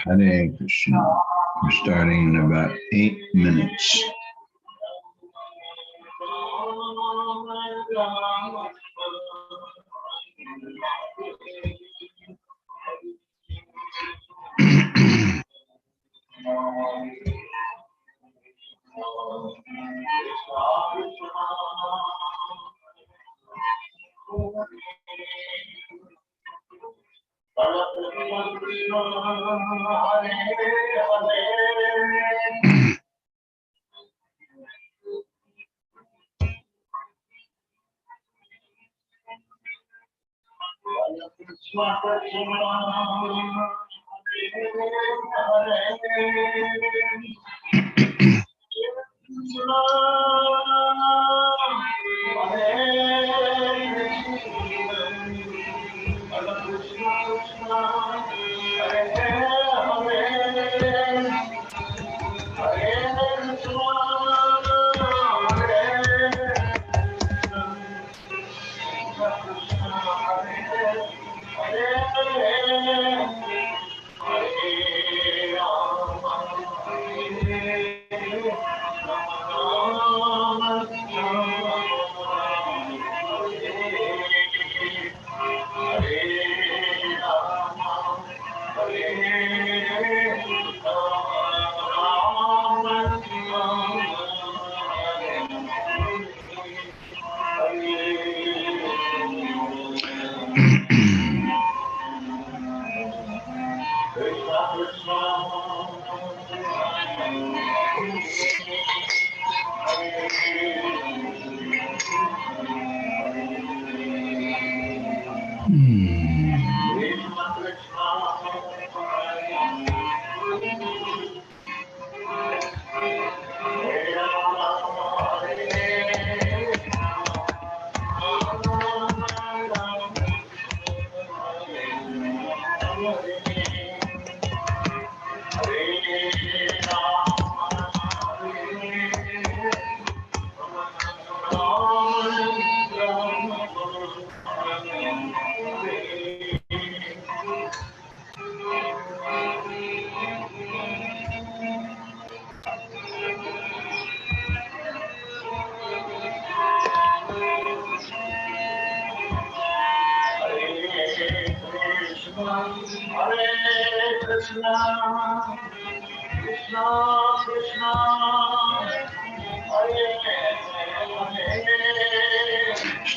Hare Krishna. We're starting in about 8 minutes.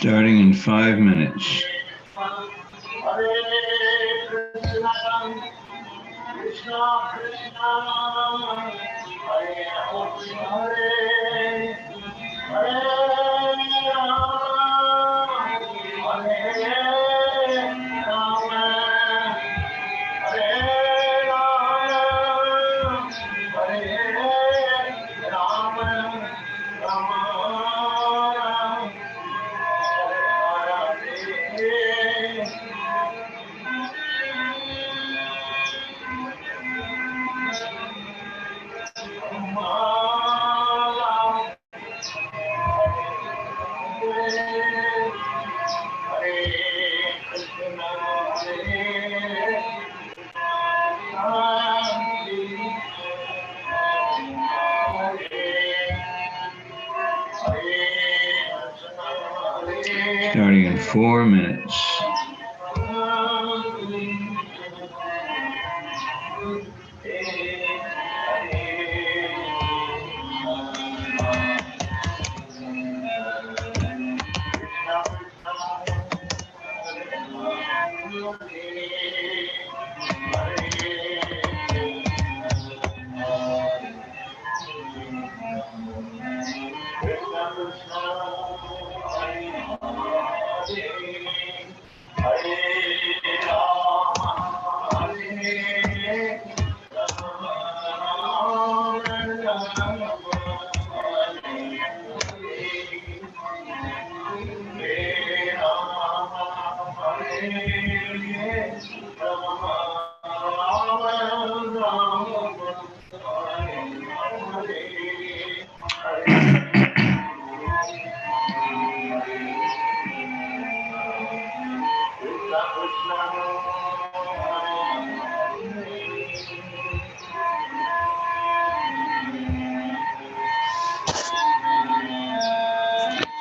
Starting in 5 minutes. Starting in 4 minutes.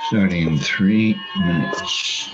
Starting in 3 minutes.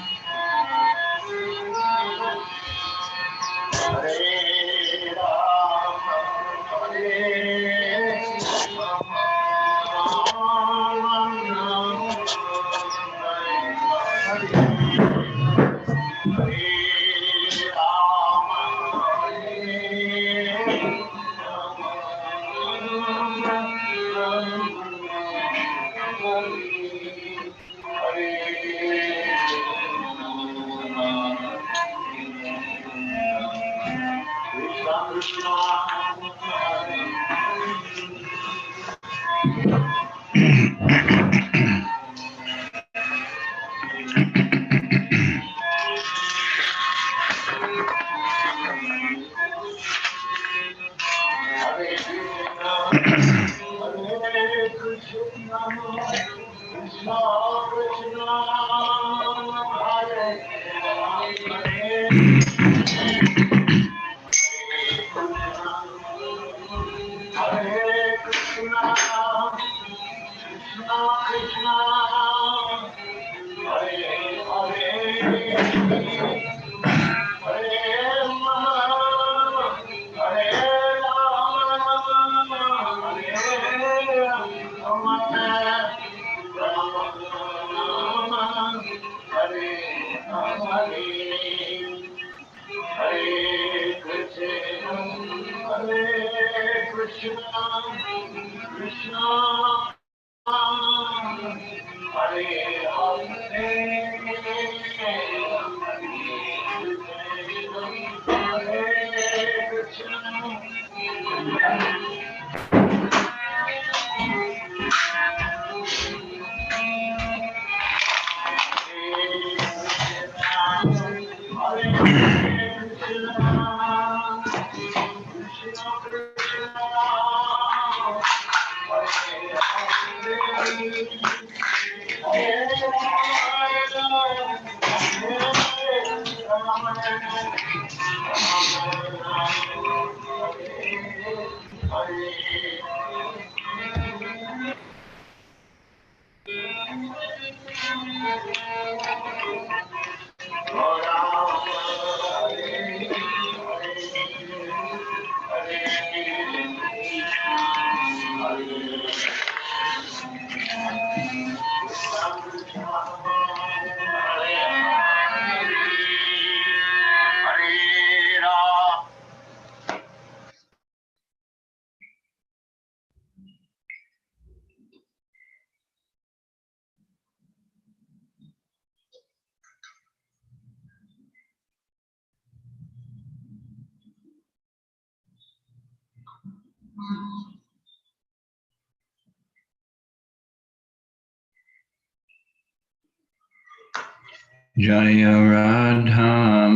Jaya Radha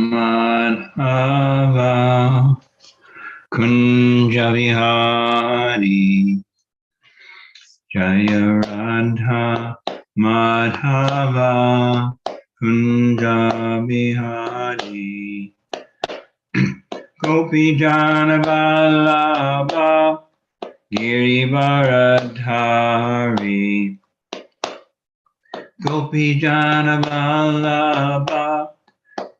Madhava Kunja Vihari Jaya Radha Madhava Kunja Vihari Gopi Jana Vallabha Girivaradhari Gopi Jana Vallabha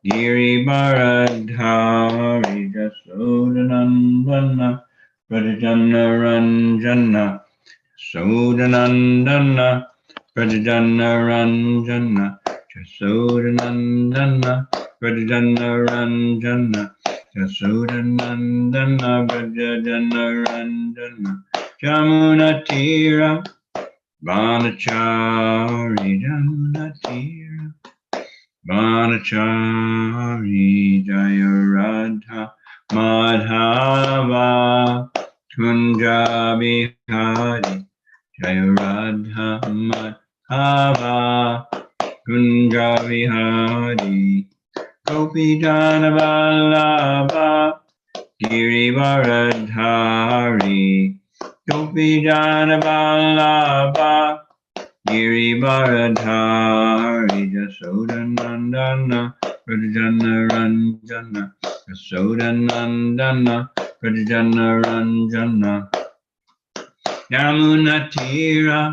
Girivaradhari Jasodanandana Pradjana Ranjana Jasodanandana Pradjana Ranjana Jasodanandana Pradjana Ranjana Jasodanandana Pradjana Ranjana Jamuna Tira Vanachari Jamuna Tira Vanachari Jaya Radha Madhava Kunja Bihari Jaya Radha Madhava Kunja Bihari Gopi Jana Vallabha Girivaradhari Gopi Jana Vallabha Girivaradhari Jasodanandana Pradjana Ranjana, Kasodanandana, Pradjana Ranjana, Yamuna Tira,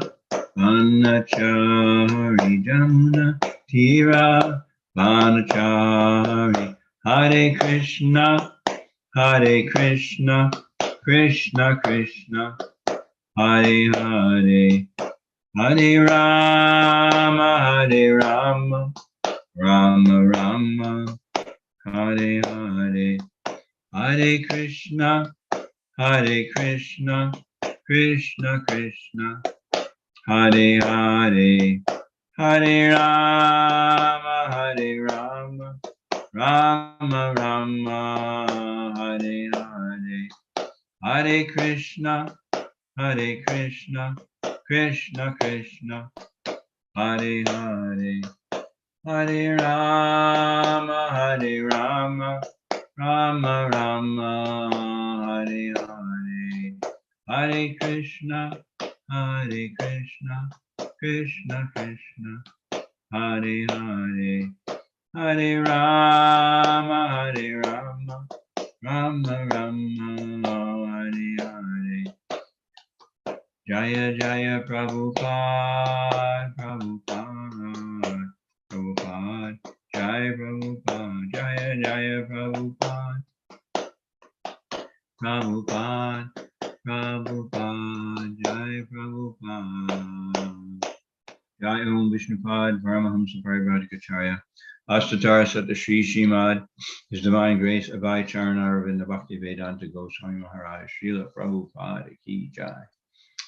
Vanachari, Jamuna Tira, Vanachari, Hare Krishna, Hare Krishna, Krishna Krishna, Hare Hare, Hare Rama, Hare Rama, Rama Rama, Hare Hare, Hare Krishna, Hare Krishna, Krishna Krishna, Hare Hare, Hare Rama, Hare Rama, Rama Rama, Hare Hare, Hare Krishna, Hare Krishna, Krishna Krishna, Hare Hare, Hare Rama, Hare Rama, Rama Rama, Hare Hare, Hare Krishna, Hare Krishna, Krishna Krishna, Hare Hare, Hare Rama, Hare Rama, Rama Rama, Hare Hare. Jaya Jaya Prabhupada, Prabhupada, Prabhupada, Jaya Prabhupada, Jaya Jaya Prabhupada, Prabhupada, Prabhupada, Jaya Prabhupada. Jai Om Vishnupad, Paramahamsa Parivadikacharya, Astatara Sata Shri Shrimad, His Divine Grace, Abhay Charana Aravinda Bhakti Vedanta Goswami Maharaj, Srila Prabhupada Ki Jai.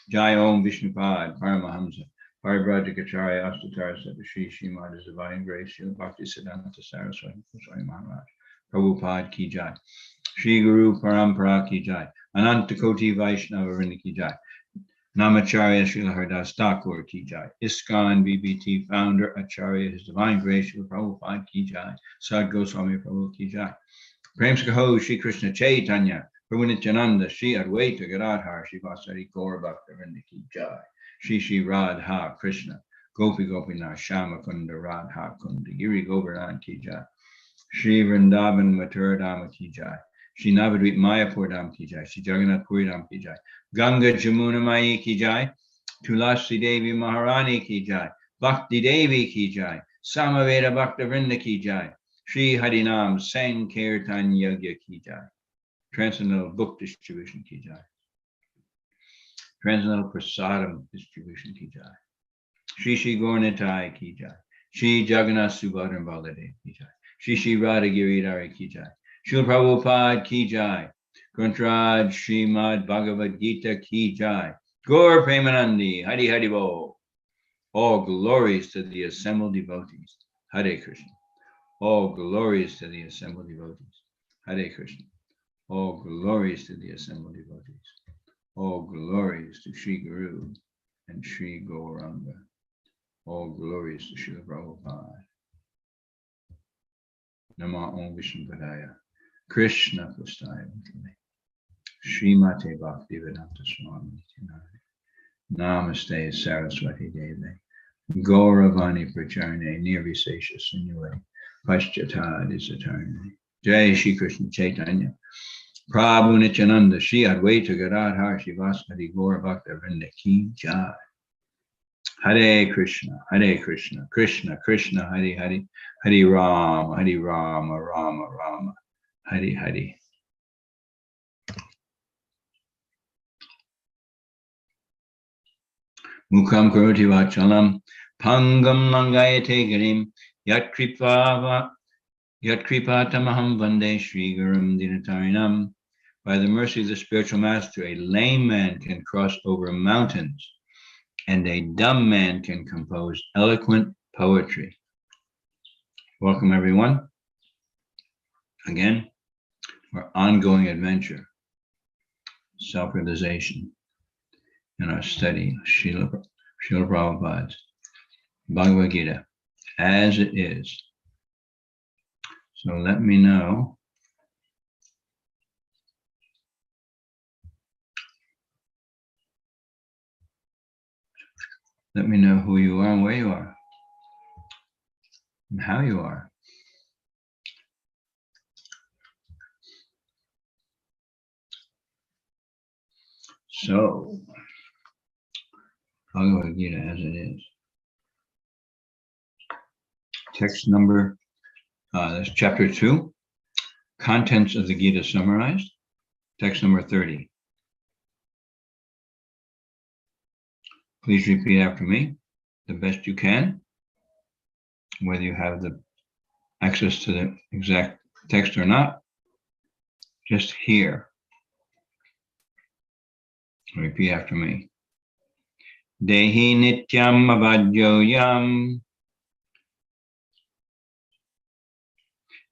Jai Om Vishnupad, Paramahamsa, Parivadikacharya, Astatara Sata Shri Shrimad, His Divine Grace, Srila Bhakti Siddhanta Saraswati Goswami Maharaj, Prabhupada Ki Jai. Shri Guru Parampara Ki Jai. Ananta Koti Vaishnava Vrinda Ki Jai. Namacharya Srila Hardas Thakur Ki Jai. ISKCON BBT founder Acharya His Divine Grace Srila Prabhupada Ki Jai. Sad Goswami Prabhu Ki Jai. Prem Sakaho Shri Krishna Chaitanya Prabhu Nityananda Shri Advaita Gadadhar Shri Vasari Gaura Bhaktivinoda Ki Jai. Shri Shri Radha Krishna Gopi Gopinath Shama Kunda Radha Kunda Giri Govardhan Ki Jai. Shri Vrindavan Mathura Dhama Ki Jai. Shri Navadvip Mayapur Dham Ki Jai. Shri Jagannath Puri Dham Ki Jai. Ganga Jamuna Mai Ki Jai. Tulasi Devi Maharani Ki Jai. Bhakti Devi Ki Jai. Samaveda Bhakta Vrinda Ki Jai. Shri Harinam Sankirtan Yagya Ki Jai. Transcendental Book Distribution Ki Jai. Transcendental Prasadam Distribution Ki Jai. Shri Shri Gaurnitai Ki Jai. Shri Jagannath Subhadran Baladev Ki Jai. Shri Shri Radha Giridhara Ki Jai. Srila Prabhupada Ki Jai. Grantaraj Srimad Bhagavad Gita Ki Jai. Gaur Premanandi Hari Hari Bo. All glories to the assembled devotees. Hare Krishna. All glories to the assembled devotees. Hare Krishna. All glories to the assembled devotees. All glories to Sri Guru and Sri Gauranga. All glories to Srila Prabhupada. Nama Om Vishnu Padaya. Krishna Pustaya Mutane. Srimate Bhaktivedanta Swami. Namaste Saraswati Deve. Gauravani Pracharne Nirvisesha Sunue. Paschatad Isatarne. Jai Shri Krishna Chaitanya. Prabhu Nityananda. Shri Advaita Gadadhar Shivasati Gaura Bhakta Vrinda Ki Jai. Hare Krishna, Krishna Krishna, Hare Hare, Hare Rama, Rama Rama, Hare Hare. Mukam karoti vachalam, pangam langayate garim, yat kripatamaham vande Shri Gurum Dinatarinam. By the mercy of the spiritual master, a lame man can cross over mountains, and a dumb man can compose eloquent poetry. Welcome, everyone. Again, our ongoing adventure, self-realization, in our study of Srila Prabhupada's Bhagavad Gita as it is. So let me know who you are and where you are and how you are. So, Bhagavad Gita as it is. Text number, that's chapter 2. Contents of the Gita summarized. Text number 30. Please repeat after me the best you can, whether you have the access to the exact text or not. Just hear. Repeat after me. Dehi nityam avadyoyam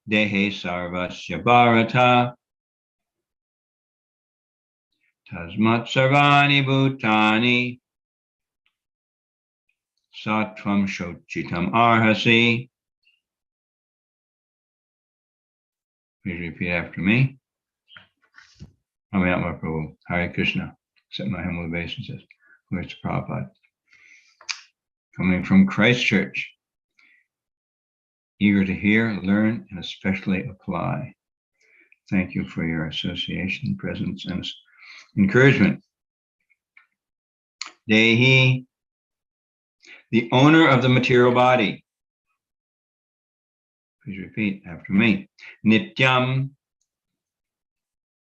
dehe sarvasya bharata tasmat sarvani bhutani satvam shochitam arhasi. Please repeat after me. Amayatma Prabhu, Hare Krishna. Accept my humble obeisances. Glory to Prabhupada. Coming from Christchurch, eager to hear, learn, and especially apply. Thank you for your association, presence, and encouragement. Dehi, the owner of the material body. Please repeat after me. Nityam,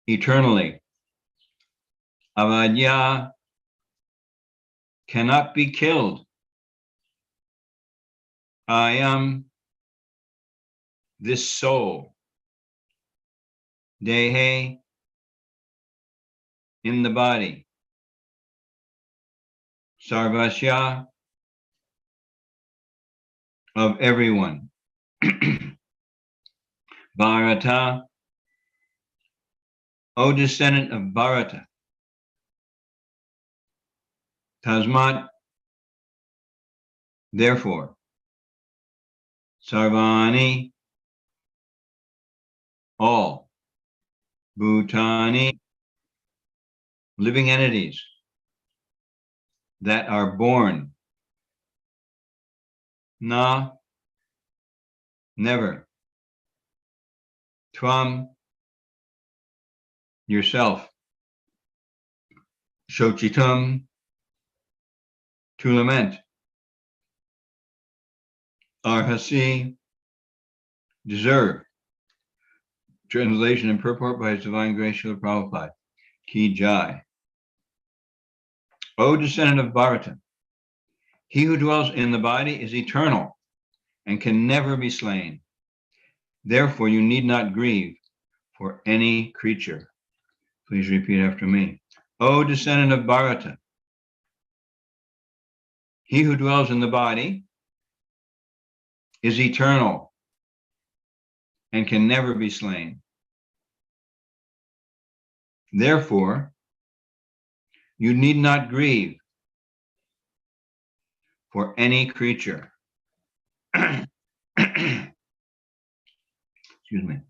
eternally. Avadya, cannot be killed. I am this soul. Dehe, in the body. Sarvasya, of everyone. Bharata, O descendant of Bharata. Tasmat, therefore. Sarvani, all. Bhutani, living entities that are born. Na, never. Tvam, yourself. Shochitam, to lament. Arhasi, deserve. Translation and purport by His Divine Grace Srila Prabhupada. Ki Jai. O descendant of Bharata, he who dwells in the body is eternal and can never be slain. Therefore, you need not grieve for any creature. Please repeat after me. O descendant of Bharata, he who dwells in the body is eternal and can never be slain. Therefore, you need not grieve for any creature. Excuse me.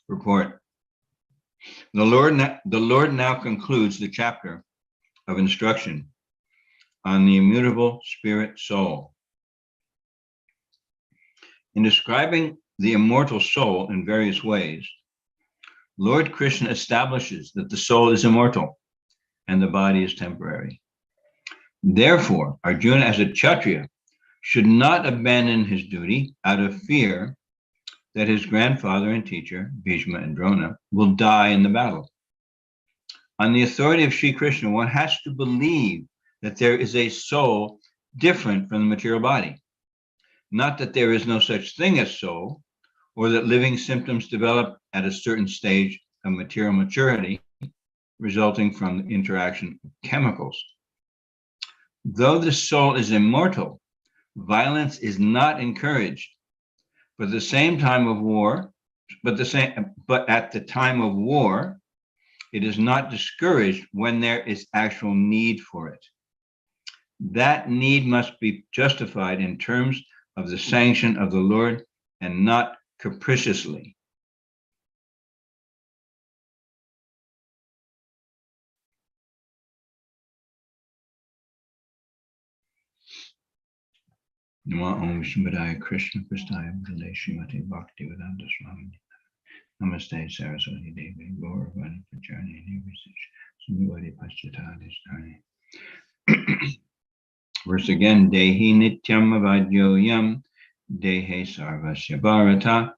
Report. The Lord now concludes the chapter of instruction on the immutable spirit soul. In describing the immortal soul in various ways, Lord Krishna establishes that the soul is immortal and the body is temporary. Therefore, Arjuna, as a Kshatriya, should not abandon his duty out of fear that his grandfather and teacher, Bhishma and Drona, will die in the battle. On the authority of Sri Krishna, one has to believe that there is a soul different from the material body. Not that there is no such thing as soul, or that living symptoms develop at a certain stage of material maturity, resulting from the interaction of chemicals. Though the soul is immortal, violence is not encouraged. But at the time of war, it is not discouraged when there is actual need for it. That need must be justified in terms of the sanction of the Lord and not capriciously. Namo Om Vishnupadaya Krishna Prastaya Bhutale Srimati Bhaktivedanta Swami Namaste Saraswati Devi Gauravani Pachani Nivisish Sumivadi Paschatadisthani. Verse again, Dehi Nityam Avadyoyam Dehe Sarvasya Bharata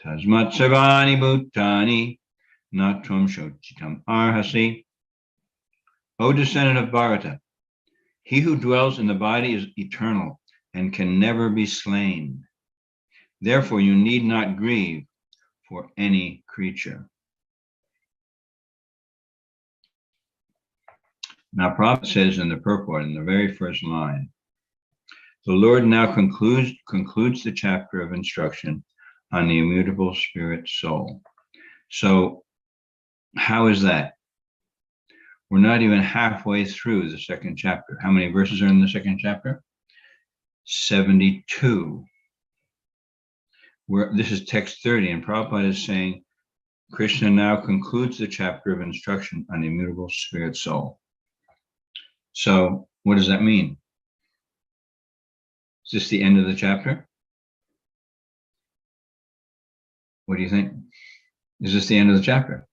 Tasmat Sarvani Bhutani Natvam Shochitam Arhasi. O descendant of Bharata, he who dwells in the body is eternal and can never be slain. Therefore, you need not grieve for any creature. Now, Prabhupada says in the purport, in the very first line, the Lord now concludes the chapter of instruction on the immutable spirit soul. So, how is that? We're not even halfway through the second chapter. How many verses are in the second chapter? 72. This is text 30, and Prabhupada is saying, Krishna now concludes the chapter of instruction on the immutable spirit soul. So, what does that mean? Is this the end of the chapter? What do you think? Is this the end of the chapter?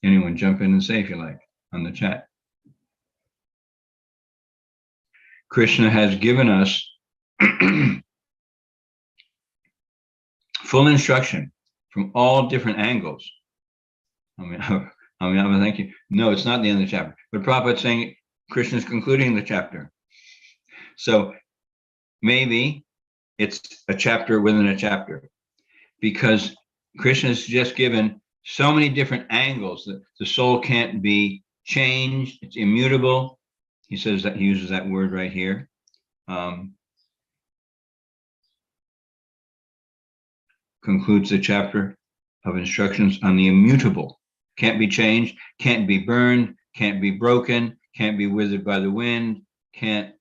Anyone jump in and say if you like on the chat. Krishna has given us full instruction from all different angles. Thank you. No, it's not the end of the chapter. But Prabhupada's saying Krishna is concluding the chapter. So maybe it's a chapter within a chapter, because Krishna has just given so many different angles that the soul can't be changed. It's immutable. He says that, he uses that word right here. Concludes the chapter of instructions on the immutable. Can't be changed, can't be burned, can't be broken, can't be withered by the wind, can't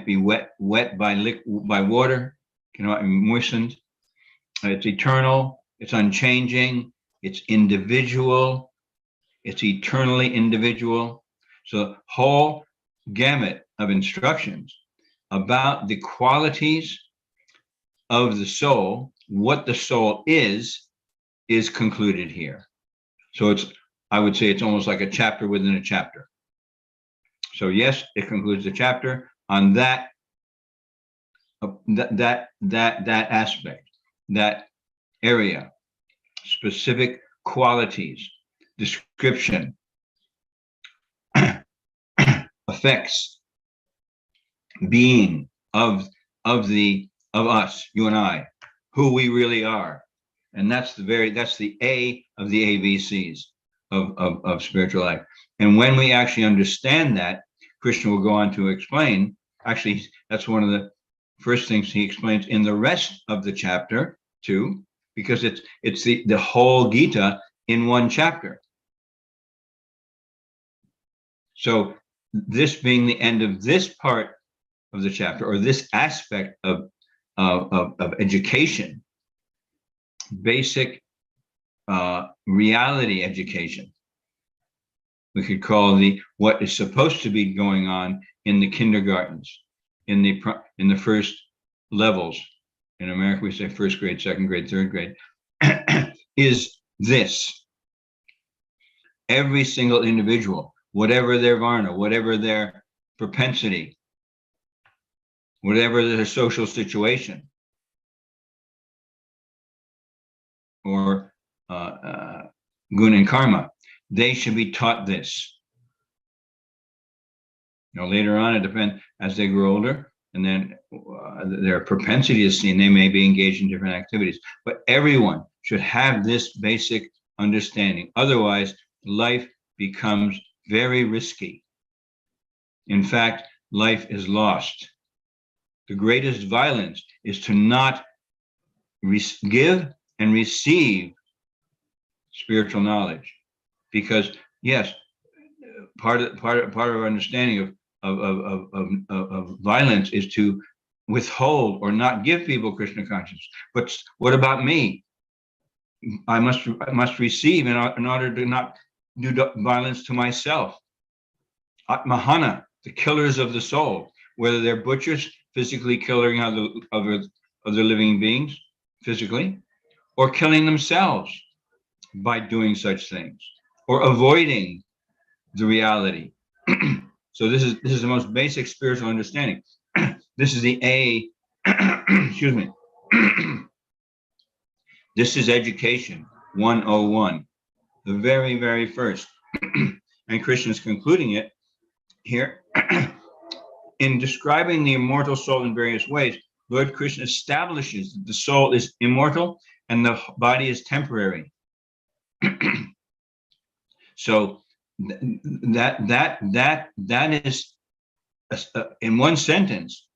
be wet by water, cannot be moistened. It's eternal, it's unchanging, it's individual, it's eternally individual. So whole gamut of instructions about the qualities of the soul, what the soul is concluded here. So I would say it's almost like a chapter within a chapter. So yes, it concludes the chapter on that aspect, that area, specific qualities, description, effects, being of us, you and I, who we really are. And that's the A of the ABCs of spiritual life. And when we actually understand that, Krishna will go on to explain, actually, that's one of the first things he explains in the rest of the chapter too, because it's the whole Gita in one chapter. So this being the end of this part of the chapter, or this aspect of education, basic reality education, we could call what is supposed to be going on in the kindergartens, in the first levels. In America, we say first grade, second grade, third grade, is this. Every single individual, whatever their varna, whatever their propensity, whatever their social situation, or guna and karma, they should be taught this. Later on, it depends as they grow older, and then their propensity is seen. They may be engaged in different activities, but everyone should have this basic understanding. Otherwise, life becomes very risky. In fact, life is lost. The greatest violence is to not give and receive spiritual knowledge, because yes, part of our understanding of violence is to withhold or not give people Krishna consciousness. But what about me? I must receive in order to not do violence to myself. Atmahana, the killers of the soul, whether they're butchers, physically killing other living beings, physically, or killing themselves by doing such things, or avoiding the reality. So this is the most basic spiritual understanding. This is the A, excuse me. This is education 101, the very, very first. And Krishna is concluding it here. In describing the immortal soul in various ways, Lord Krishna establishes that the soul is immortal and the body is temporary. So that is, in one sentence,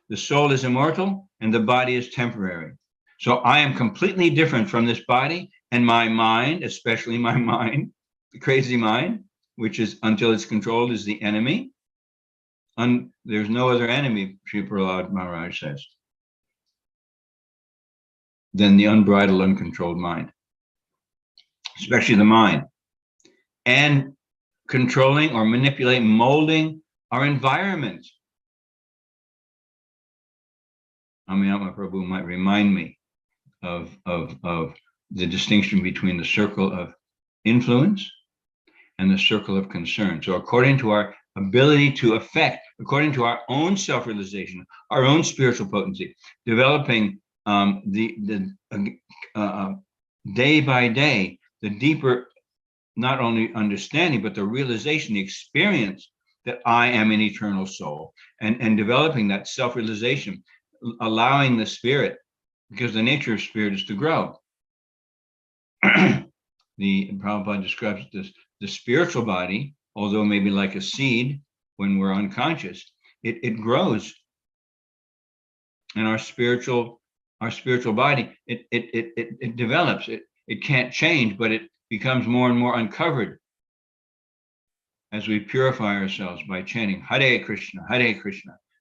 the soul is immortal and the body is temporary. So I am completely different from this body, and my mind, especially my mind, the crazy mind, which is, until it's controlled, is the enemy. There's no other enemy, Sri Prahlad Maharaj says, than the unbridled, uncontrolled mind, especially the mind. And controlling or manipulating, molding our environment. Amiya Prabhu might remind me of the distinction between the circle of influence and the circle of concern. So according to our ability to affect, according to our own self-realization, our own spiritual potency, developing day by day, the deeper, not only understanding, but the realization, the experience that I am an eternal soul, and developing that self-realization, allowing the spirit, because the nature of spirit is to grow. The Prabhupada describes this, the spiritual body, although maybe like a seed when we're unconscious, it grows. And our spiritual body, it develops. It can't change, but it becomes more and more uncovered as we purify ourselves by chanting Hare Krishna,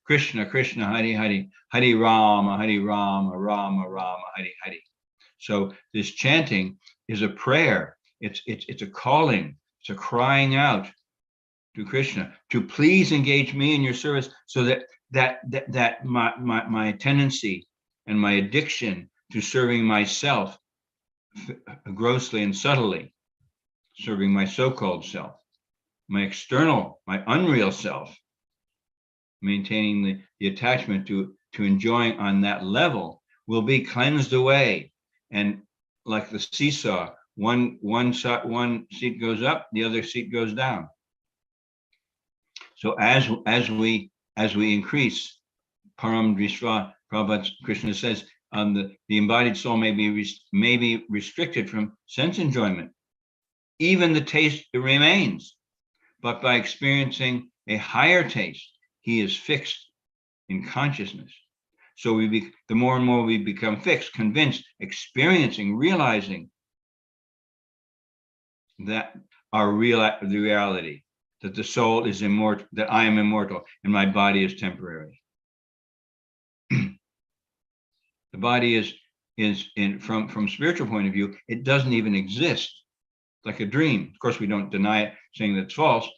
Krishna Krishna, Hare Hare, Hare Rama, Rama Rama, Hare Hare. So this chanting is a prayer. It's a calling. It's a crying out to Krishna to please engage me in your service, so that my tendency and my addiction to serving myself grossly and subtly, serving my so-called self, my external, my unreal self, maintaining the attachment to enjoying on that level, will be cleansed away. And like the seesaw, one seat goes up, the other seat goes down. So as we increase param drisva, Prabhupada Krishna says, the embodied soul may be restricted from sense enjoyment. Even the taste remains, but by experiencing a higher taste, he is fixed in consciousness. So the more and more we become fixed, convinced, experiencing, realizing that the reality, that the soul is immortal, that I am immortal and my body is temporary. The body is from spiritual point of view, it doesn't even exist. It's like a dream. Of course, we don't deny it, saying that's false,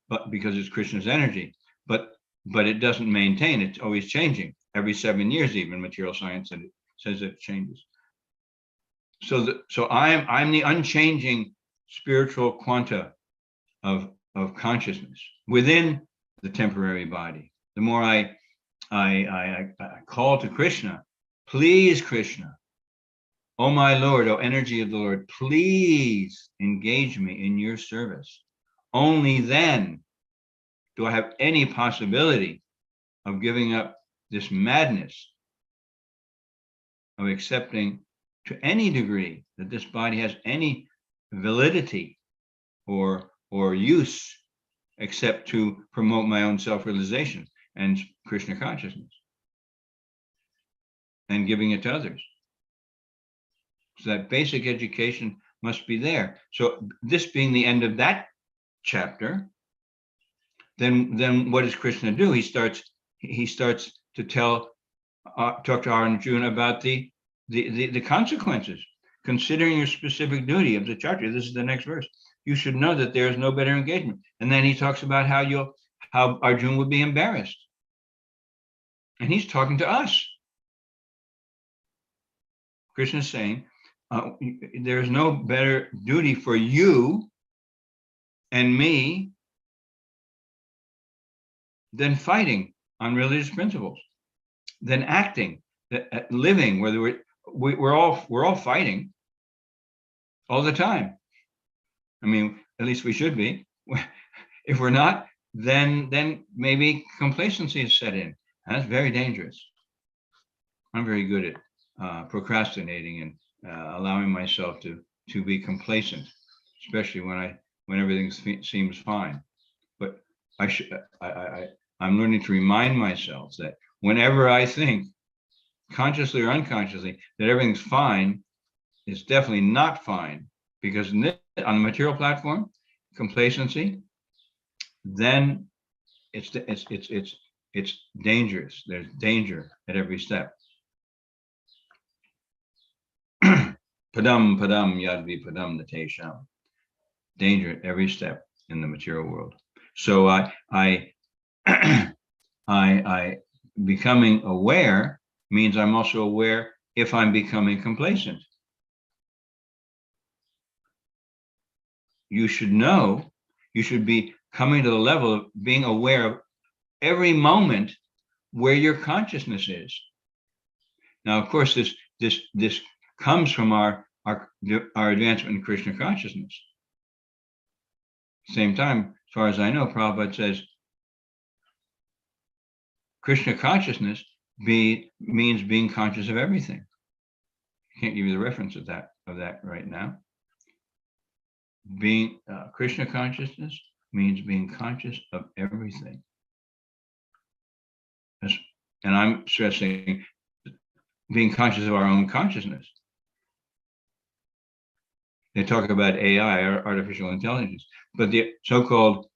but because it's Krishna's energy. But it doesn't maintain. It's always changing. Every 7 years, even material science says it changes. So I'm the unchanging spiritual quanta of consciousness within the temporary body. The more I call to Krishna, please Krishna, oh my Lord, oh energy of the Lord, please engage me in your service. Only then do I have any possibility of giving up this madness of accepting to any degree that this body has any validity or use except to promote my own self-realization and Krishna consciousness and giving it to others. So that basic education must be there. So this being the end of that chapter, then what does Krishna do? He starts to talk to Arjuna about the consequences. Considering your specific duty of the charya, this is the next verse. You should know that there is no better engagement. And then he talks about how Arjuna would be embarrassed. And he's talking to us. Krishna is saying, there's no better duty for you and me than fighting on religious principles, than acting, living, whether we're all fighting all the time. I mean, at least we should be. If we're not, then maybe complacency is set in. And that's very dangerous. I'm very good at procrastinating and allowing myself to be complacent, especially when everything seems fine. But I'm learning to remind myself that whenever I think, consciously or unconsciously, that everything's fine, it's definitely not fine, because on the material platform, complacency, then it's dangerous. There's danger at every step. Padam yadvi padam natesham. Danger at every step in the material world. So I becoming aware means I'm also aware if I'm becoming complacent. You should know, you should be coming to the level of being aware of every moment where your consciousness is. Now, of course, this comes from our advancement in Krishna consciousness. Same time, as far as I know, Prabhupada says Krishna consciousness means being conscious of everything. I can't give you the reference of that right now. Being Krishna consciousness means being conscious of everything. And I'm stressing being conscious of our own consciousness. They talk about AI, artificial intelligence, but the so-called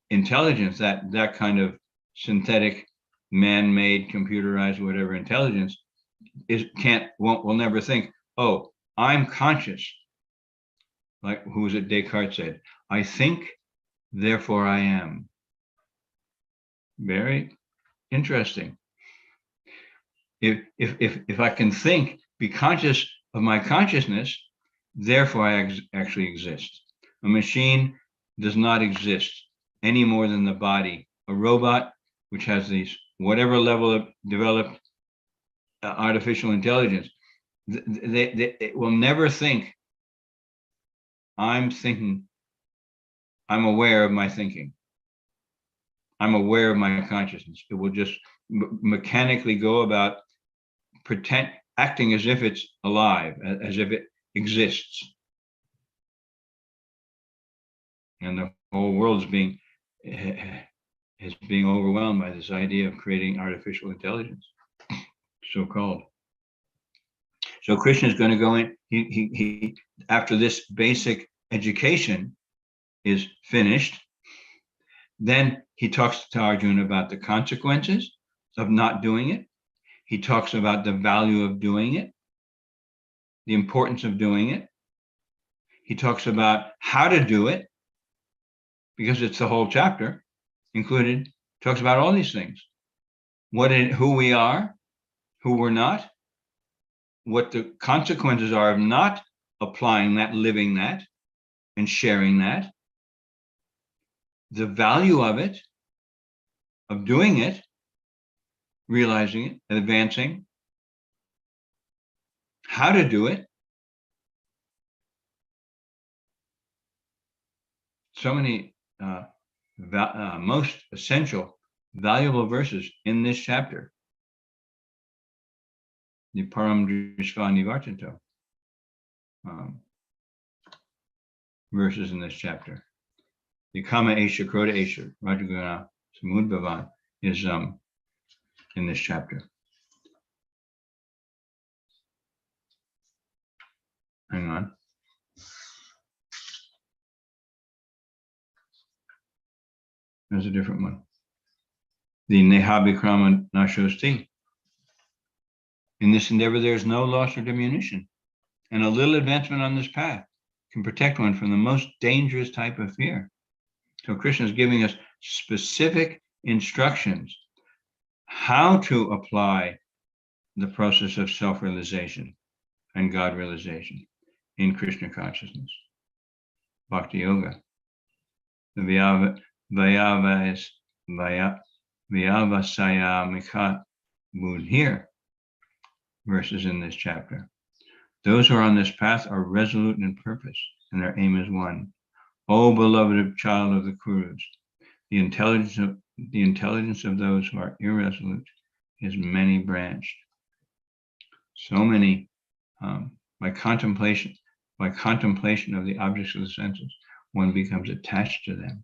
intelligence, that kind of synthetic, man-made, computerized, whatever intelligence, will never think, oh, I'm conscious. Like, who was it? Descartes said, I think, therefore I am. Very interesting. If I can think, be conscious of my consciousness, therefore I actually exist. A machine does not exist any more than the body. A robot, which has these whatever level of developed artificial intelligence, it will never think, I'm thinking, I'm aware of my thinking. I'm aware of my consciousness. It will just mechanically go about acting as if it's alive, as if it exists. And the whole world is being overwhelmed by this idea of creating artificial intelligence, so-called. So Krishna is going to go in, he after this basic education is finished, then he talks to Arjuna about the consequences of not doing it. He talks about the value of doing it, the importance of doing it. He talks about how to do it, because it's the whole chapter included, talks about all these things. Who we are, who we're not, what the consequences are of not applying that, living that, and sharing that, the value of it, of doing it, realizing it, and advancing, how to do it. So many most essential, valuable verses in this chapter. The Param Drishva Nivartanto verses in this chapter. The Kama Esha, Krodha Esha, Rajaguna Samudbhavan is in this chapter. Hang on. There's a different one. The Nehabhikrama Nashosti. In this endeavor, there is no loss or diminution, and a little advancement on this path can protect one from the most dangerous type of fear. So Krishna is giving us specific instructions how to apply the process of self-realization and God realization in Krishna consciousness, Bhakti Yoga. The Vyavasayamika Buddhir verses in this chapter. Those who are on this path are resolute in purpose, and their aim is one. O beloved child of the Kurus, the intelligence of those who are irresolute is many branched. So many, by contemplation of the objects of the senses, one becomes attached to them.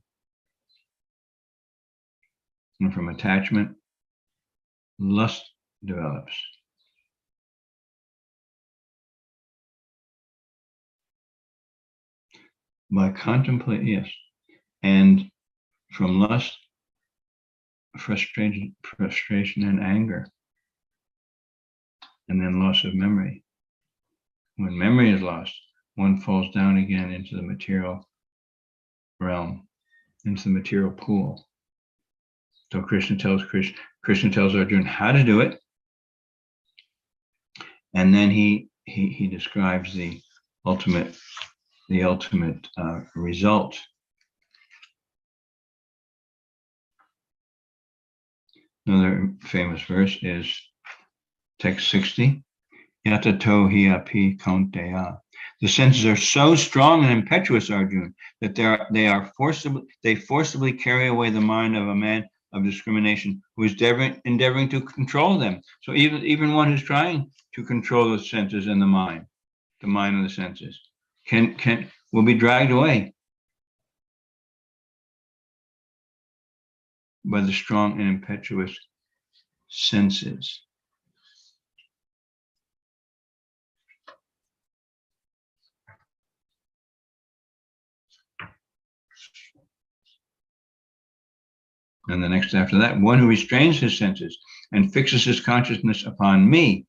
And from attachment, lust develops. By contemplate, yes. And from lust, frustration and anger. And then loss of memory. When memory is lost, one falls down again into the material realm, into the material pool. So Krishna tells Arjuna how to do it. And then he describes the ultimate result. Another famous verse is text 60. Yatato hi api kaunteya. The senses are so strong and impetuous, Arjuna, that they forcibly carry away the mind of a man of discrimination who is endeavoring to control them. So even one who's trying to control the senses and the mind of the senses, will be dragged away by the strong and impetuous senses. And the next after that, one who restrains his senses and fixes his consciousness upon me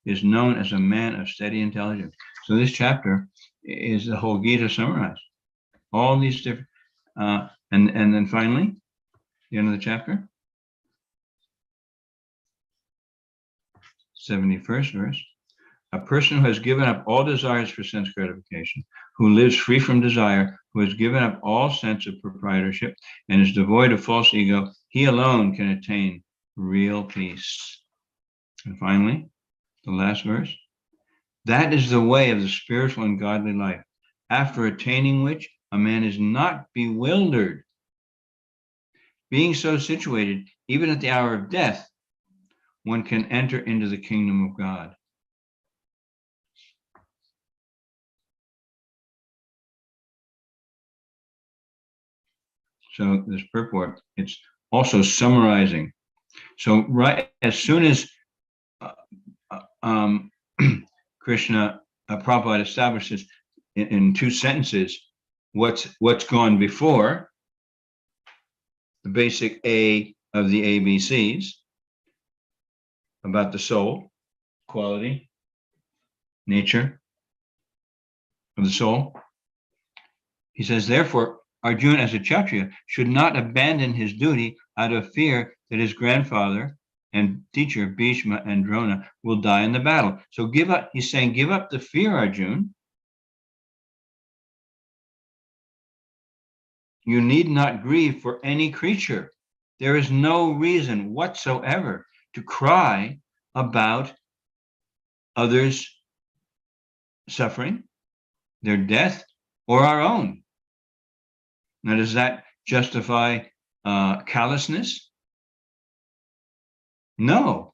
is known as a man of steady intelligence. So this chapter is the whole Gita summarized. All these different, and then finally, the end of the chapter, 71st verse. A person who has given up all desires for sense gratification, who lives free from desire, who has given up all sense of proprietorship, and is devoid of false ego, he alone can attain real peace. And finally, the last verse. That is the way of the spiritual and godly life, after attaining which a man is not bewildered. Being so situated, even at the hour of death, one can enter into the kingdom of God. So this purport, it's also summarizing. So right as soon as Krishna, Prabhupada establishes in two sentences what's gone before, the basic A of the ABCs, about the soul, quality, nature of the soul. He says, therefore, Arjuna as a Kshatriya should not abandon his duty out of fear that his grandfather and teacher, Bhishma and Drona, will die in the battle. So give up, he's saying, give up the fear, Arjuna. You need not grieve for any creature. There is no reason whatsoever to cry about others' suffering, their death, or our own. Now, does that justify callousness? No.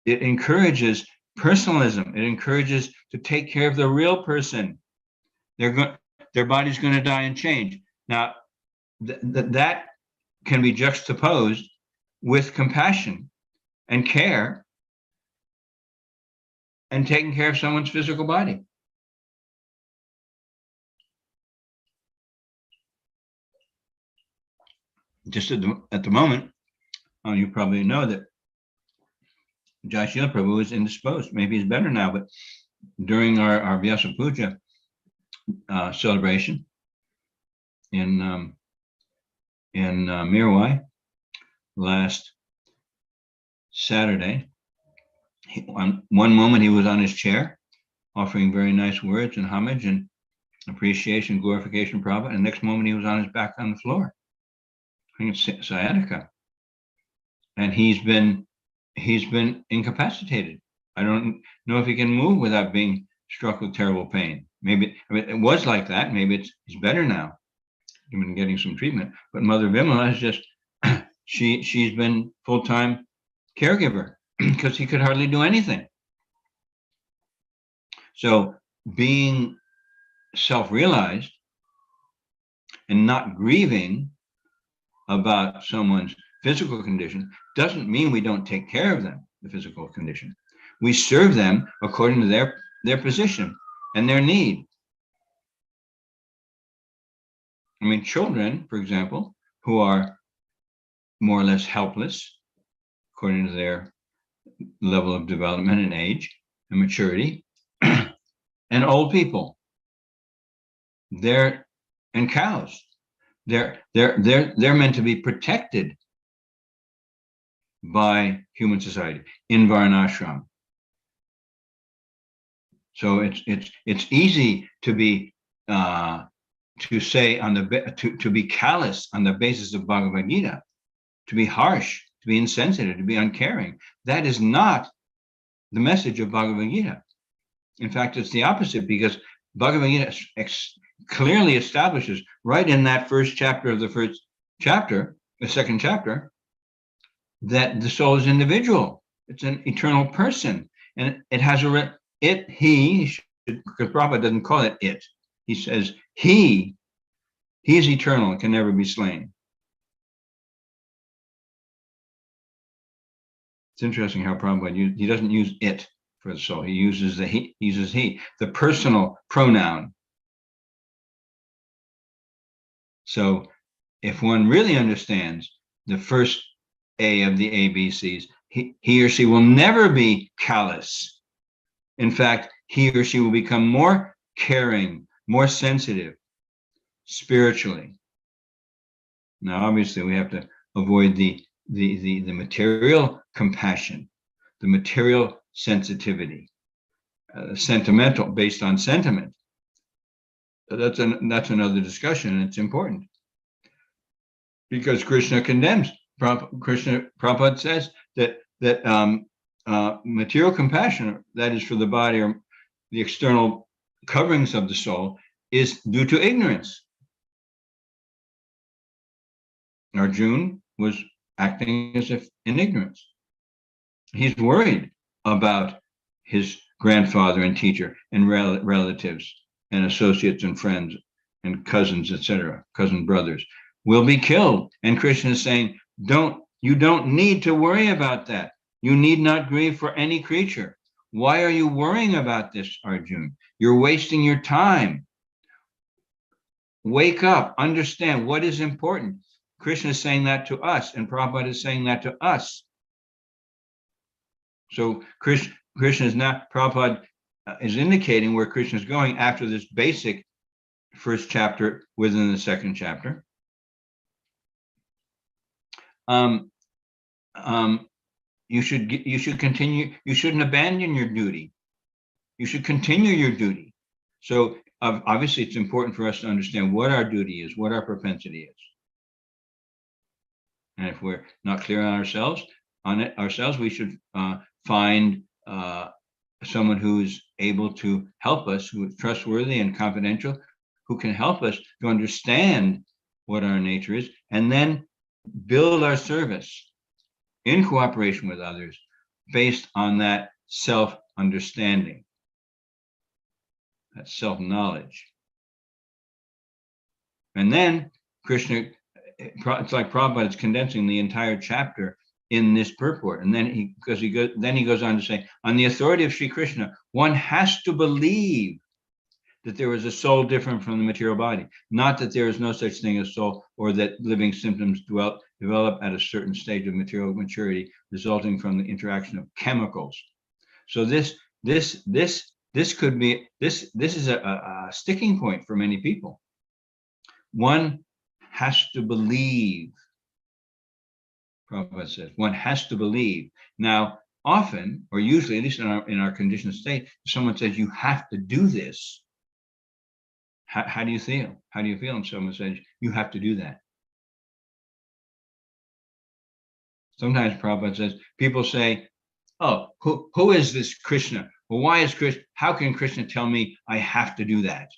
It encourages personalism. It encourages to take care of the real person. Their body's going to die and change. Now, that can be juxtaposed with compassion and care and taking care of someone's physical body. Just at the moment, you probably know that Jai Shila Prabhu is indisposed. Maybe he's better now, but during our Vyasa Puja celebration in Mirwai, last Saturday. On one moment, he was on his chair, offering very nice words and homage and appreciation, glorification, Prabhupada. And the next moment, he was on his back on the floor. I think it's sciatica. And he's been incapacitated. I don't know if he can move without being struck with terrible pain. Maybe, I mean, it was like that. Maybe he's better now. He's been getting some treatment. But Mother Vimala is just, she's been full-time caregiver because he could hardly do anything. So being self-realized and not grieving about someone's physical condition doesn't mean we don't take care of them, the physical condition. We serve them according to their position and their need. I mean, children, for example, who are more or less helpless according to their level of development and age and maturity, and old people, and cows, they're meant to be protected by human society in Varnashram. So it's easy to be to say to be callous on the basis of Bhagavad Gita, to be harsh, to be insensitive, to be uncaring. That is not the message of Bhagavad Gita. In fact, it's the opposite, because Bhagavad Gita clearly establishes right in that first chapter of the second chapter, that the soul is individual. It's an eternal person, and it has because Prabhupada doesn't call it it. He says he is eternal and can never be slain. It's interesting how Prabhupada he doesn't use it for the soul. He uses he, the personal pronoun. So if one really understands the first A of the ABCs, he or she will never be callous. In fact, he or she will become more caring, more sensitive spiritually. Now, obviously, we have to avoid the material compassion, the material sensitivity, sentimental, based on sentiment. That's another discussion, and it's important, because Krishna condemns. Prabhupada says that material compassion, that is for the body or the external coverings of the soul, is due to ignorance. Arjuna was acting as if in ignorance. He's worried about his grandfather and teacher and relatives and associates and friends and cousins, etc., cousin brothers, will be killed. And Krishna is saying, you don't need to worry about that. You need not grieve for any creature. Why are you worrying about this, Arjuna? You're wasting your time. Wake up, understand what is important. Krishna is saying that to us, and Prabhupada is saying that to us. So Krishna is not, Prabhupada is indicating where Krishna is going after this basic first chapter within the second chapter. You should continue. You shouldn't abandon your duty. You should continue your duty. So obviously, it's important for us to understand what our duty is, what our propensity is. And if we're not clear on ourselves, we should find someone who's able to help us, who is trustworthy and confidential, who can help us to understand what our nature is, and then build our service in cooperation with others based on that self-understanding, that self-knowledge. And then Krishna, it's like Prabhupada is condensing the entire chapter in this purport. And then he goes on to say, on the authority of Sri Krishna, one has to believe that there is a soul different from the material body, not that there is no such thing as soul, or that living symptoms develop at a certain stage of material maturity resulting from the interaction of chemicals. So this could be, this is a sticking point for many people. One has to believe Prabhupada says. One has to believe. Now, often, or usually, at least in our conditioned state, if someone says, you have to do this, how do you feel? How do you feel when someone says, you have to do that? Sometimes Prabhupada says, people say, oh, who is this Krishna? Well, why is Krishna? How can Krishna tell me I have to do that?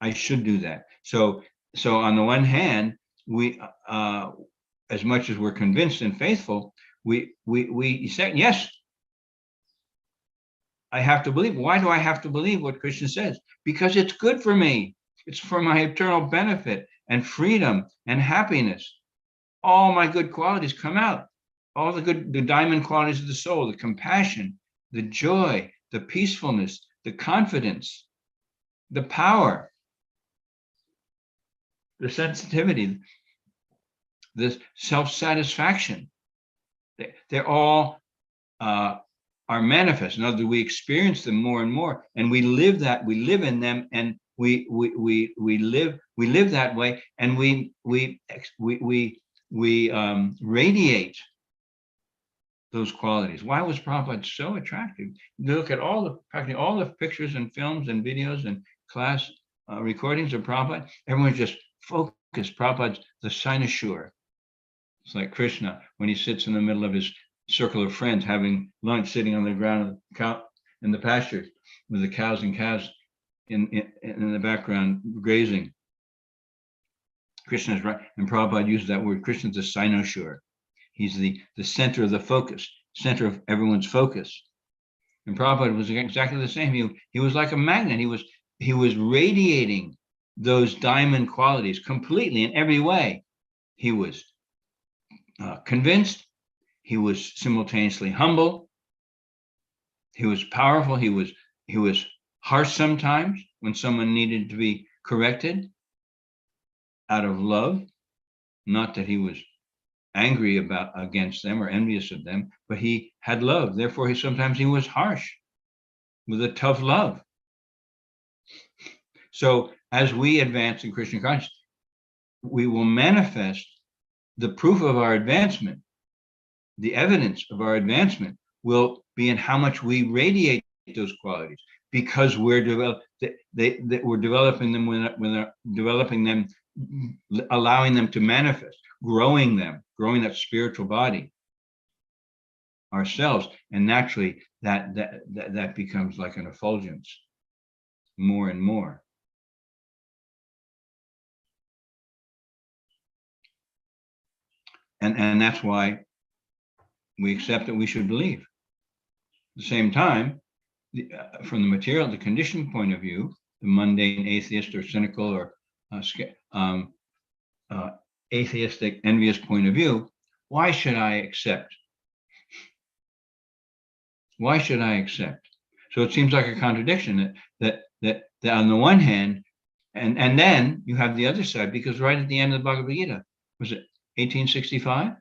I should do that. So on the one hand, we, as much as we're convinced and faithful, we say, yes, I have to believe. Why do I have to believe what Krishna says? Because it's good for me. It's for my eternal benefit and freedom and happiness. All my good qualities come out. All the diamond qualities of the soul, the compassion, the joy, the peacefulness, the confidence, the power, the sensitivity, the self-satisfaction. They're all are manifest. In other words, we experience them more and more, and we live that. We live in them, and we live that way, and we radiate those qualities. Why was Prabhupada so attractive? You look at practically all the pictures and films and videos and class recordings of Prabhupada. Everyone's just focused. Prabhupada's the cynosure. It's like Krishna when he sits in the middle of his circle of friends having lunch, sitting on the ground in the pastures with the cows and calves in the background grazing. Krishna's right, and Prabhupada uses that word. Krishna's the cynosure. He's the center of the focus, center of everyone's focus. And Prabhupada was exactly the same. He was like a magnet. He was radiating those diamond qualities completely in every way. He was convinced. He was simultaneously humble. He was powerful. He was harsh sometimes when someone needed to be corrected out of love. Not that he was angry against them or envious of them, but he had love. Therefore, sometimes he was harsh with a tough love. So as we advance in Krishna consciousness, we will manifest the proof of our advancement. The evidence of our advancement will be in how much we radiate those qualities, because we're developing them when developing them, allowing them to manifest, growing that spiritual body ourselves, and naturally that becomes like an effulgence more and more. And that's why we accept that we should believe. At the same time, from the material, the conditioned point of view, the mundane atheist or cynical or atheistic, envious point of view, why should I accept? Why should I accept? So it seems like a contradiction that on the one hand, and then you have the other side, because right at the end of the Bhagavad Gita, was it 1865?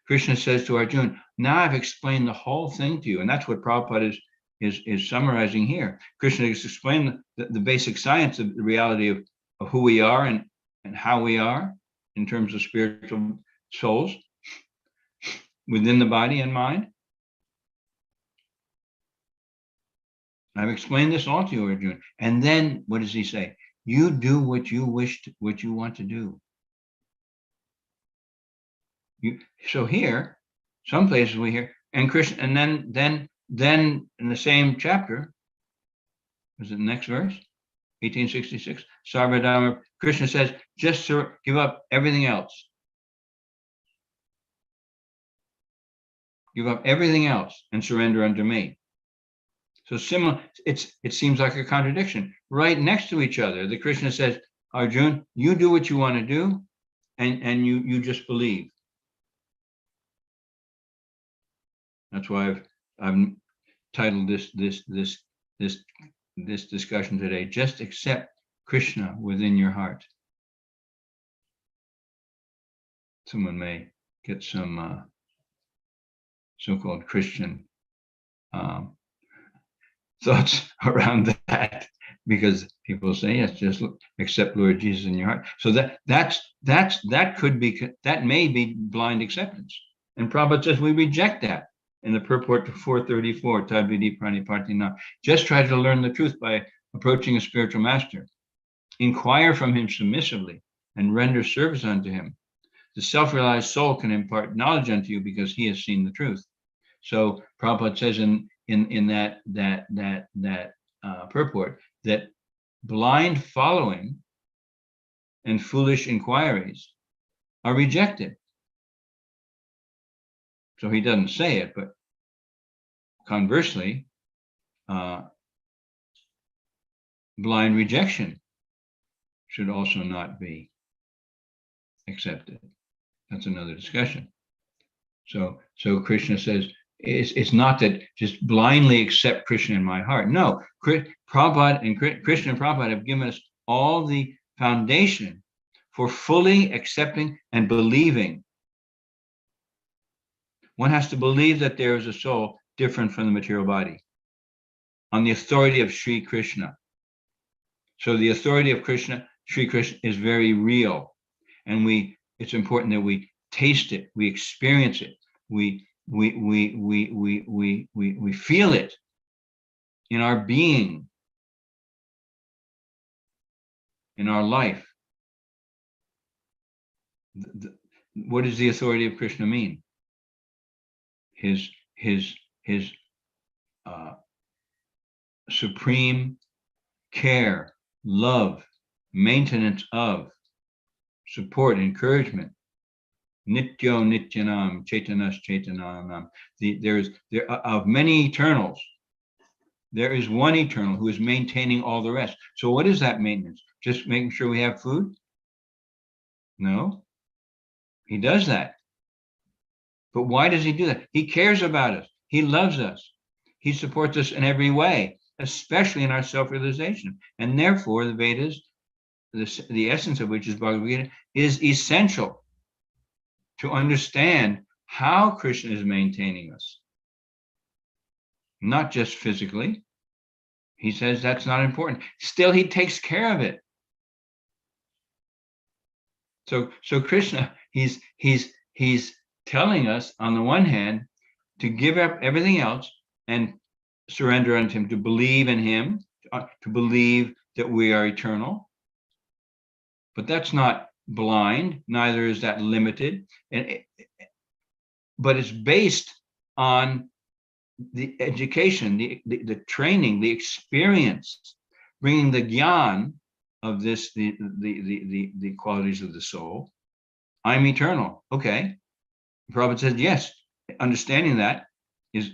Krishna says to Arjuna, now I've explained the whole thing to you. And that's what Prabhupada is summarizing here. Krishna has explained the basic science of the reality of who we are and how we are in terms of spiritual souls within the body and mind. I've explained this all to you, Arjuna. And then what does he say? You do what you want to do. So here, some places we hear, and Krishna, and then in the same chapter, was it the next verse? 1866, Sarvadharma, Krishna says, just give up everything else. Give up everything else and surrender unto me. So similar, it seems like a contradiction. Right next to each other, the Krishna says, Arjuna, you do what you want to do, and you just believe. That's why I've titled this discussion today, just accept Krishna within your heart. Someone may get some so-called Christian thoughts around that. because people say, yes, just accept Lord Jesus in your heart. So that may be blind acceptance. And Prabhupada says we reject that in the purport to 434, Tadvidi Pranipatina. Just try to learn the truth by approaching a spiritual master. Inquire from him submissively and render service unto him. The self-realized soul can impart knowledge unto you because he has seen the truth. So Prabhupada says in that purport that blind following and foolish inquiries are rejected. So he doesn't say it, but conversely, blind rejection should also not be accepted. That's another discussion. So Krishna says, it's not that just blindly accept Krishna in my heart. No, Prabhupada and Krishna and Prabhupada have given us all the foundation for fully accepting and believing. One has to believe that there is a soul different from the material body on the authority of Sri Krishna. So the authority of Krishna, Sri Krishna, is very real. And it's important that we taste it, we experience it, we feel it in our being, in our life. What does the authority of Krishna mean? His supreme care, love, maintenance of, support, encouragement. Nityo Nityanam, Chaitanas Chaitananam. There of many eternals, there is one eternal who is maintaining all the rest. So what is that maintenance? Just making sure we have food? No, he does that. But why does he do that? He cares about us. He loves us. He supports us in every way, especially in our self-realization. And therefore, the Vedas, the essence of which is Bhagavad Gita, is essential to understand how Krishna is maintaining us. Not just physically. He says that's not important. Still, he takes care of it. So Krishna, he's telling us, on the one hand, to give up everything else and surrender unto him, to believe in him, to believe that we are eternal. But that's not blind, neither is that limited. But it's based on the education, the training, the experience, bringing the gyan of this, the qualities of the soul. I'm eternal. Okay. Prabhupada says, yes, understanding that is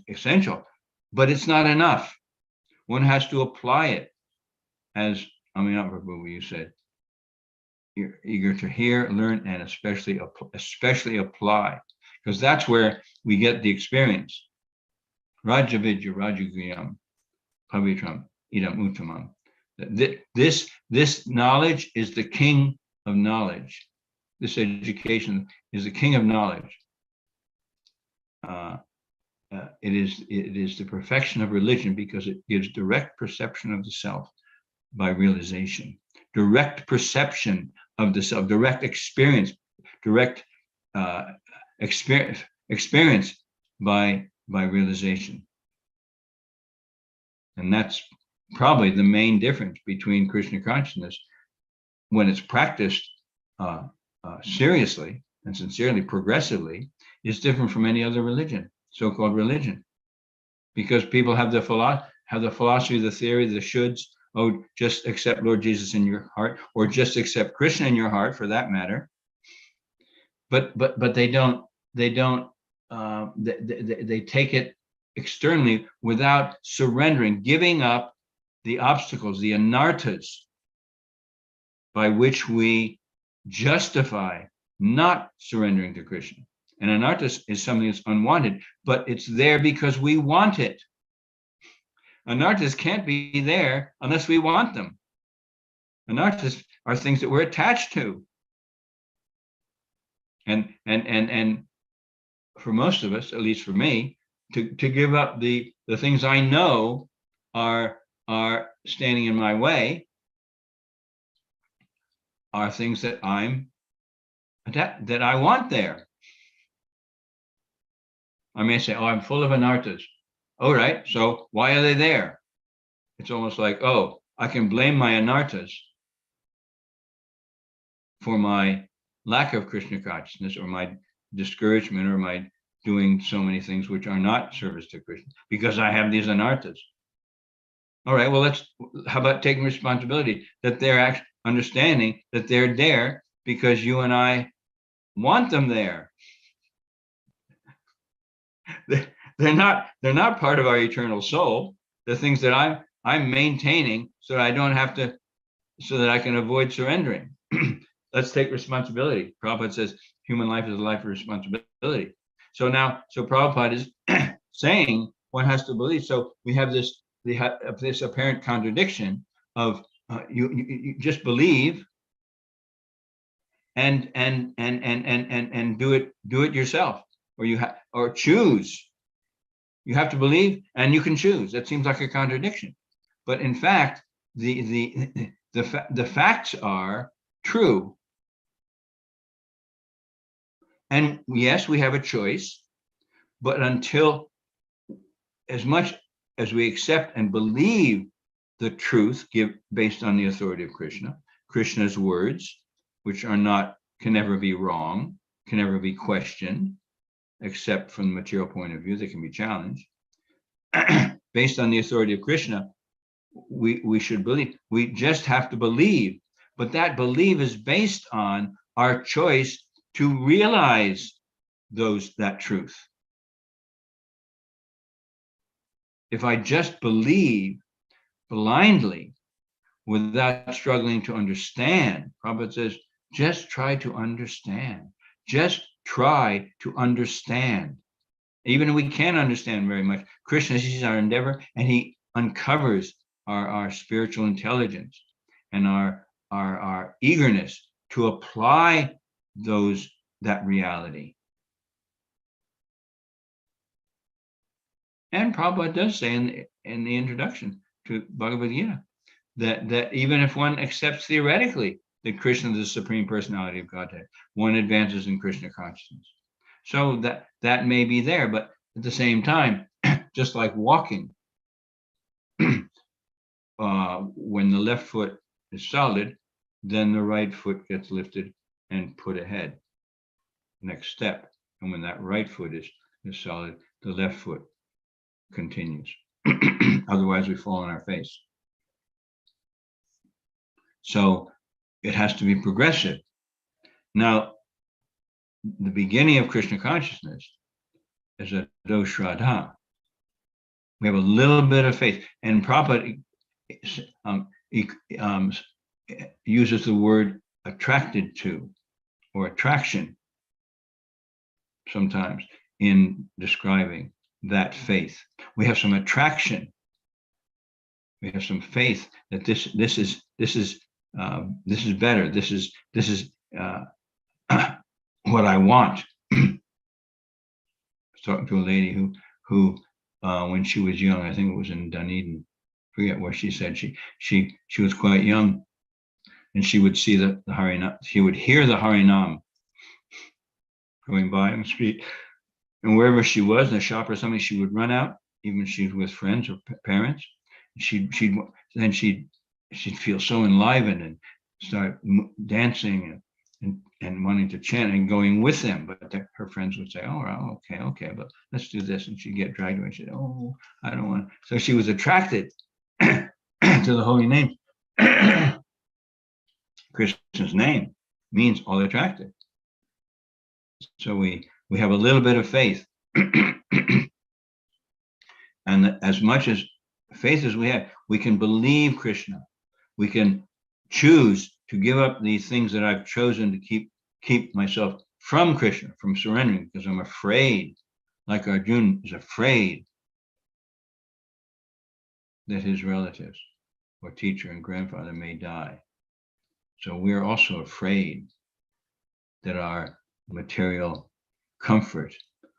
essential, but it's not enough. One has to apply it, as Amitabha Prabhu, you said. You're eager to hear, learn, and especially apply, because that's where we get the experience. Rajavidya Rajaguyam Pavitram Idam Uttamam. This knowledge is the king of knowledge. This education is the king of knowledge. It is the perfection of religion because it gives direct perception of the self by realization, direct perception of the self, direct experience, experience by realization. And that's probably the main difference between Krishna consciousness when it's practiced seriously and sincerely, progressively, is different from any other religion, so-called religion, because people have the philosophy, the theory, the shoulds. Oh, just accept Lord Jesus in your heart, or just accept Krishna in your heart, for that matter. But they don't. They take it externally without surrendering, giving up the obstacles, the anarthas, by which we justify not surrendering to Krishna. And anarthas is something that's unwanted, but it's there because we want it. Anarthas can't be there unless we want them. Anarthas are things that we're attached to. And for most of us, at least for me, to give up the things I know are are standing in my way are things that that I want there. I may say, oh, I'm full of anarthas. All right, so why are they there? It's almost like, oh, I can blame my anarthas for my lack of Krishna consciousness, or my discouragement, or my doing so many things which are not service to Krishna, because I have these anarthas. All right, well, how about taking responsibility that they're actually understanding that they're there because you and I want them there. They're not part of our eternal soul. The things that I'm maintaining so that I don't have to, so that I can avoid surrendering. Let's take responsibility. Prabhupada says human life is a life of responsibility. So Prabhupada is saying one has to believe. So we have this apparent contradiction of you just believe and do it yourself, or choose. You have to believe and you can choose. That seems like a contradiction, but in fact, the facts are true. And yes, we have a choice, but until, as much as we accept and believe the truth based on the authority of Krishna's words, which can never be wrong, can never be questioned, except from the material point of view, they can be challenged. Based on the authority of Krishna, we should believe. We just have to believe, but that belief is based on our choice to realize that truth. If I just believe blindly without struggling to understand, Prabhupada says, just try to understand. Just try to understand. Even if we can't understand very much, Krishna sees our endeavor and he uncovers our spiritual intelligence and our eagerness to apply that reality. And Prabhupada does say in the introduction to Bhagavad Gita that even if one accepts theoretically that Krishna is the Supreme Personality of Godhead, one advances in Krishna consciousness. So that may be there, but at the same time, just like walking, when the left foot is solid, then the right foot gets lifted and put ahead. Next step. And when that right foot is solid, the left foot continues. Otherwise, we fall on our face. So it has to be progressive. Now, the beginning of Krishna consciousness is a doshraddha. We have a little bit of faith. And Prabhupada uses the word attracted to, or attraction, sometimes in describing that faith. We have some attraction. We have some faith that this is better. This is what I want. I was talking to a lady who when she was young, I think it was in Dunedin, forget where she said she was quite young, and she would see the Harinam, she would hear the Harinam going by on the street, and wherever she was, in a shop or something, she would run out, even if she was with friends or parents. She'd feel so enlivened and start dancing and wanting to chant and going with them. But her friends would say, oh, okay, but let's do this. And she'd get dragged away. She'd say, oh, I don't want to. So she was attracted to the holy name. Krishna's name means all attracted. So we have a little bit of faith. And as much as faith as we have, we can believe Krishna. We can choose to give up these things that I've chosen to keep myself from Krishna, from surrendering, because I'm afraid, like Arjuna is afraid that his relatives or teacher and grandfather may die. So we're also afraid that our material comfort,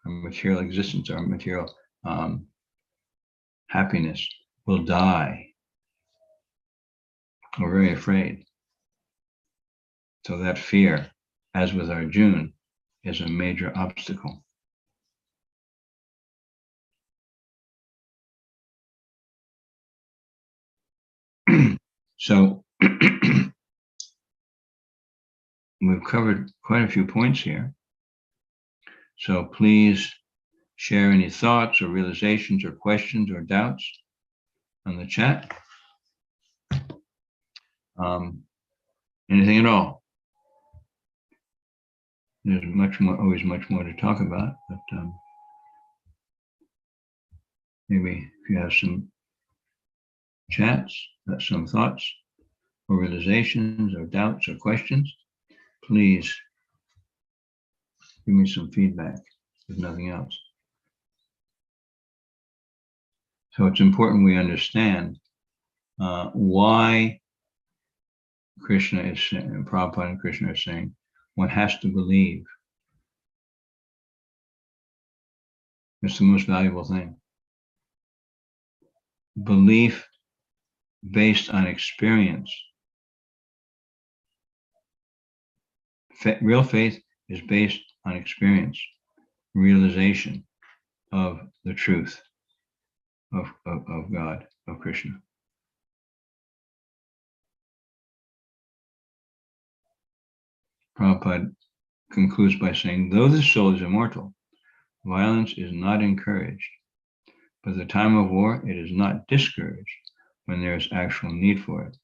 our material existence, our material happiness will die We're very afraid. So that fear, as with Arjuna, is a major obstacle. So we've covered quite a few points here. So please share any thoughts or realizations or questions or doubts on the chat. Anything at all. There's always much more to talk about, but maybe if you have some chats, some thoughts or realizations or doubts or questions, please give me some feedback, if nothing else. So it's important we understand why Krishna is saying, Prabhupada and Krishna are saying, one has to believe. It's the most valuable thing. Belief based on experience. Real faith is based on experience, realization of the truth of God, of Krishna. Prabhupada concludes by saying, though the soul is immortal, violence is not encouraged, but at the time of war, it is not discouraged when there is actual need for it.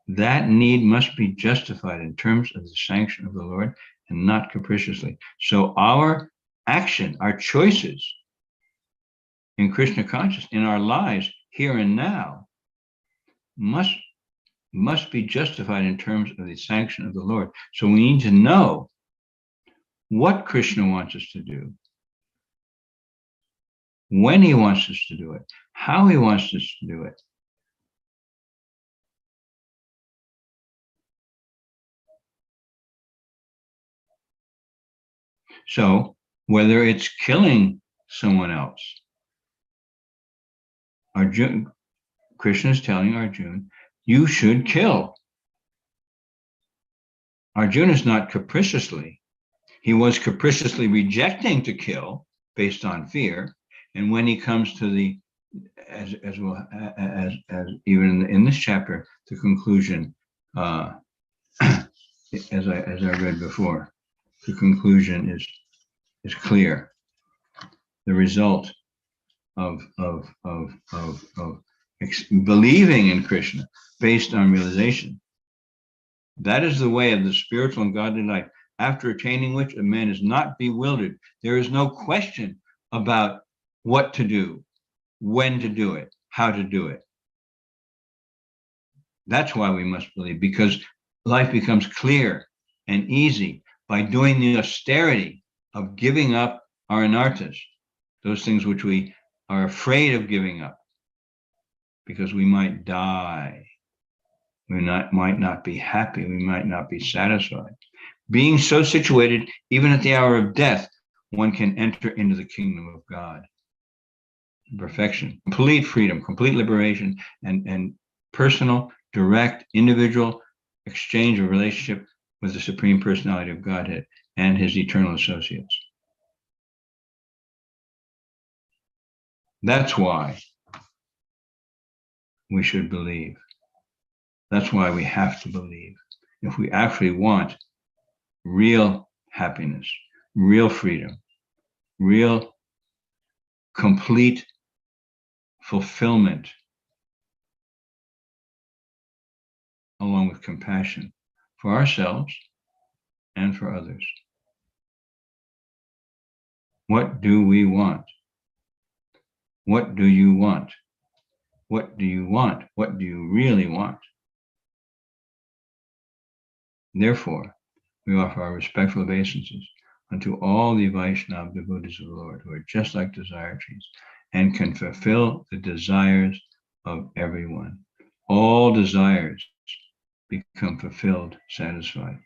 That need must be justified in terms of the sanction of the Lord and not capriciously. So our action, our choices in Krishna consciousness, in our lives here and now, must be justified in terms of the sanction of the Lord. So we need to know what Krishna wants us to do, when he wants us to do it, how he wants us to do it. So whether it's killing someone else, Arjuna, Krishna is telling Arjuna, you should kill. Arjuna is not capriciously. He was capriciously rejecting to kill based on fear. And when he comes to the, as even in this chapter, the conclusion, as I read before, the conclusion is clear. The result of believing in Krishna based on realization. That is the way of the spiritual and godly life, after attaining which a man is not bewildered. There is no question about what to do, when to do it, how to do it. That's why we must believe, because life becomes clear and easy by doing the austerity of giving up our anarthas, those things which we are afraid of giving up, because we might die. We might not be happy. We might not be satisfied. Being so situated, even at the hour of death, one can enter into the kingdom of God. Perfection, complete freedom, complete liberation, and personal, direct, individual exchange of relationship with the Supreme Personality of Godhead and his eternal associates. That's why we should believe. That's why we have to believe. If we actually want real happiness, real freedom, real complete fulfillment, along with compassion for ourselves and for others. What do we want? What do you want? What do you want? What do you really want? Therefore, we offer our respectful obeisances unto all the Vaishnava devotees of the Lord, who are just like desire trees and can fulfill the desires of everyone. All desires become fulfilled, satisfied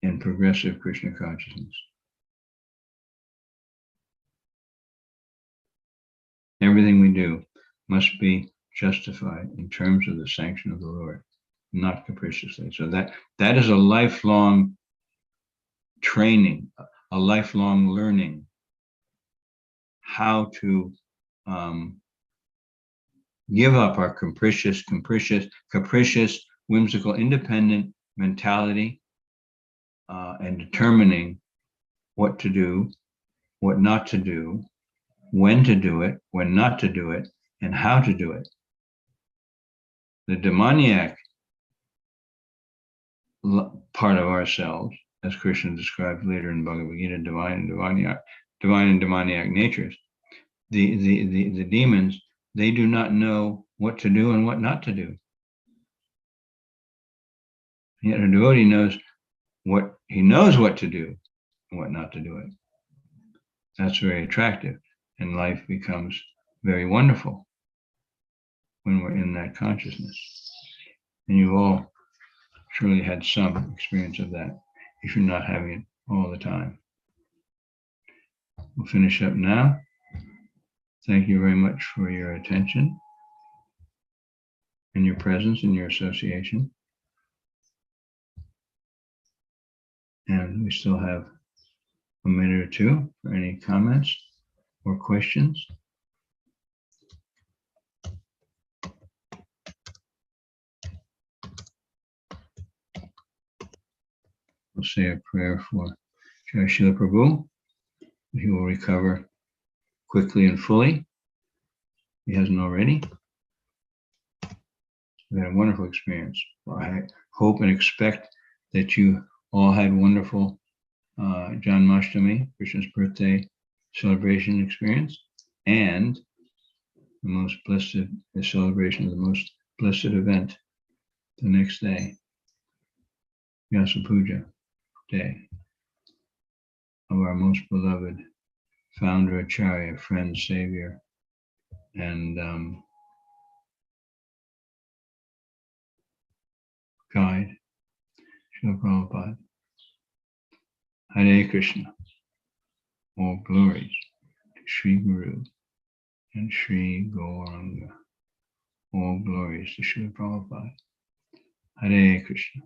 in progressive Krishna consciousness. Everything we do must be justified in terms of the sanction of the Lord, not capriciously. So that is a lifelong training, a lifelong learning how to give up our capricious, whimsical, independent mentality and determining what to do, what not to do, when to do it, when not to do it, and how to do it. The demoniac part of ourselves, as Krishna describes later in Bhagavad Gita, divine and demoniac natures, the demons, they do not know what to do and what not to do. Yet a devotee knows what to do and what not to do it. That's very attractive, and life becomes very wonderful when we're in that consciousness. And you've all surely had some experience of that, if you're not having it all the time. We'll finish up now. Thank you very much for your attention and your presence and your association. And we still have a minute or two for any comments or questions. We'll say a prayer for Jai Srila Prabhu. He will recover quickly and fully. He hasn't already. We had a wonderful experience. I hope and expect that you all had wonderful Janmashtami, Krishna's birthday celebration experience, and the celebration of the most blessed event the next day, Vyasa Puja day, of our most beloved founder, Acharya, friend, savior, and guide, Srila Prabhupada. Hare Krishna. All glories to Sri Guru and Sri Gauranga. All glories to Srila Prabhupada. Hare Krishna.